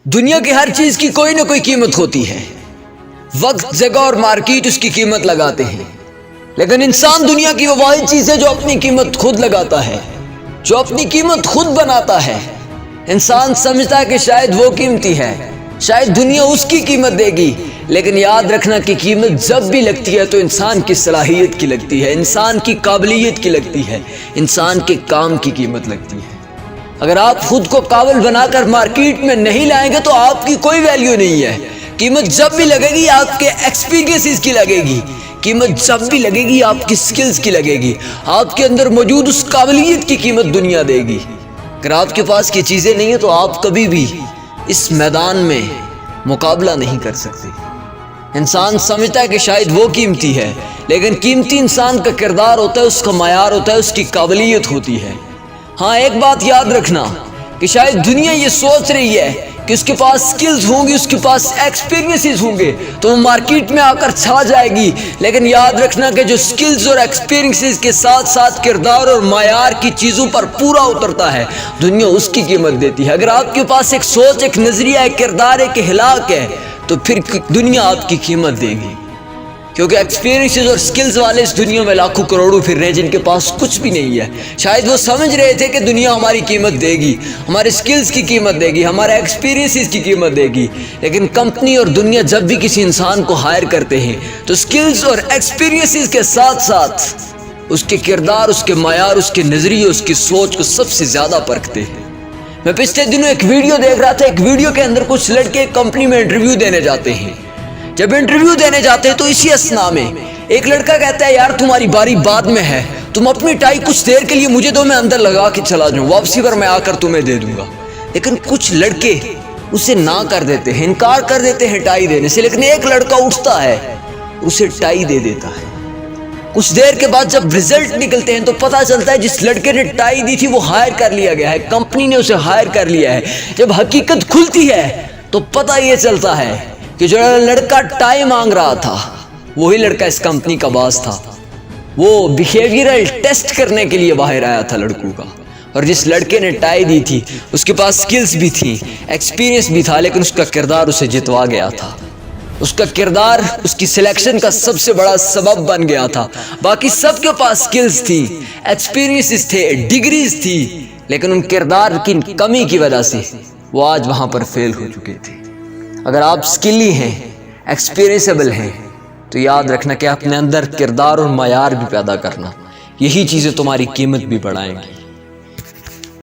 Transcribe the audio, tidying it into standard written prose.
دنیا کی ہر چیز کی کوئی نہ کوئی قیمت ہوتی ہے. وقت، جگہ اور مارکیٹ اس کی قیمت لگاتے ہیں، لیکن انسان دنیا کی وہ واحد چیز ہے جو اپنی قیمت خود لگاتا ہے، جو اپنی قیمت خود بناتا ہے. انسان سمجھتا ہے کہ شاید وہ قیمتی ہے، شاید دنیا اس کی قیمت دے گی، لیکن یاد رکھنا کہ قیمت جب بھی لگتی ہے تو انسان کی صلاحیت کی لگتی ہے، انسان کی قابلیت کی لگتی ہے، انسان کے کام کی قیمت لگتی ہے. اگر آپ خود کو قابل بنا کر مارکیٹ میں نہیں لائیں گے تو آپ کی کوئی ویلیو نہیں ہے. قیمت جب بھی لگے گی آپ کے ایکسپیرینسز کی لگے گی، قیمت جب بھی لگے گی آپ کی سکلز کی لگے گی، آپ کے اندر موجود اس قابلیت کی قیمت دنیا دے گی. اگر آپ کے پاس یہ چیزیں نہیں ہیں تو آپ کبھی بھی اس میدان میں مقابلہ نہیں کر سکتے. انسان سمجھتا ہے کہ شاید وہ قیمتی ہے، لیکن قیمتی انسان کا کردار ہوتا ہے، اس کا معیار ہوتا ہے، اس کی قابلیت ہوتی ہے. ہاں ایک بات یاد رکھنا کہ شاید دنیا یہ سوچ رہی ہے کہ اس کے پاس سکلز ہوں گی، اس کے پاس ایکسپیرینسز ہوں گے تو وہ مارکیٹ میں آ کر چھا جائے گی، لیکن یاد رکھنا کہ جو سکلز اور ایکسپیرینسز کے ساتھ ساتھ کردار اور معیار کی چیزوں پر پورا اترتا ہے، دنیا اس کی قیمت دیتی ہے. اگر آپ کے پاس ایک سوچ، ایک نظریہ، ایک کردار، ایک اخلاق ہے تو پھر دنیا آپ کی قیمت دے گی، کیونکہ ایکسپیرینسز اور سکلز والے اس دنیا میں لاکھوں کروڑوں پھر رہے ہیں جن کے پاس کچھ بھی نہیں ہے. شاید وہ سمجھ رہے تھے کہ دنیا ہماری قیمت دے گی، ہمارے سکلز کی قیمت دے گی، ہمارے ایکسپیرینسز کی قیمت دے گی، لیکن کمپنی اور دنیا جب بھی کسی انسان کو ہائر کرتے ہیں تو سکلز اور ایکسپیرینسز کے ساتھ ساتھ اس کے کردار، اس کے معیار، اس کے نظریے، اس کی سوچ کو سب سے زیادہ پرکھتے ہیں. میں پچھلے دنوں ایک ویڈیو دیکھ رہا تھا، ایک ویڈیو کے اندر کچھ لڑکے ایک کمپنی میں انٹرویو دینے جاتے ہیں. جب انٹرویو دینے جاتے ہیں تو اسی اثنا میں ایک لڑکا کہتا ہے یار تمہاری باری بعد میں ہے، تم اپنی ٹائی کچھ دیر کے لیے مجھے دو، میں اندر لگا کے چلا جاؤں، واپسی پر میں آ کر تمہیں دے دوں گا. لیکن کچھ لڑکے اسے نہ کر دیتے ہیں، انکار کر دیتے ہیں ٹائی دینے سے، لیکن ایک لڑکا اٹھتا ہے اسے ٹائی دے دیتا ہے. کچھ دیر کے بعد جب رزلٹ نکلتے ہیں تو پتہ چلتا ہے جس لڑکے نے ٹائی دی تھی وہ ہائر کر لیا گیا ہے، کمپنی نے اسے ہائر کر لیا ہے. جب حقیقت کھلتی ہے تو پتہ یہ چلتا ہے کہ جو لڑکا ٹائی مانگ رہا تھا وہی لڑکا اس کمپنی کا باس تھا. وہ بیہیویئرل ٹیسٹ کرنے کے لیے باہر آیا تھا لڑکوں کا، اور جس لڑکے نے ٹائی دی تھی اس کے پاس سکلز بھی تھیں، ایکسپیرینس بھی تھا، لیکن اس کا کردار اسے جتوا گیا تھا. اس کا کردار اس کی سلیکشن کا سب سے بڑا سبب بن گیا تھا. باقی سب کے پاس سکلز تھی، ایکسپیرینسز تھے، ڈگریز تھی، لیکن ان کردار کی کمی کی وجہ سے وہ آج وہاں پر فیل ہو چکے تھے. اگر آپ سکلی ہیں، ایکسپیرینسیبل ہیں تو یاد رکھنا کہ اپنے اندر کردار اور معیار بھی پیدا کرنا، یہی چیزیں تمہاری قیمت بھی بڑھائیں گی.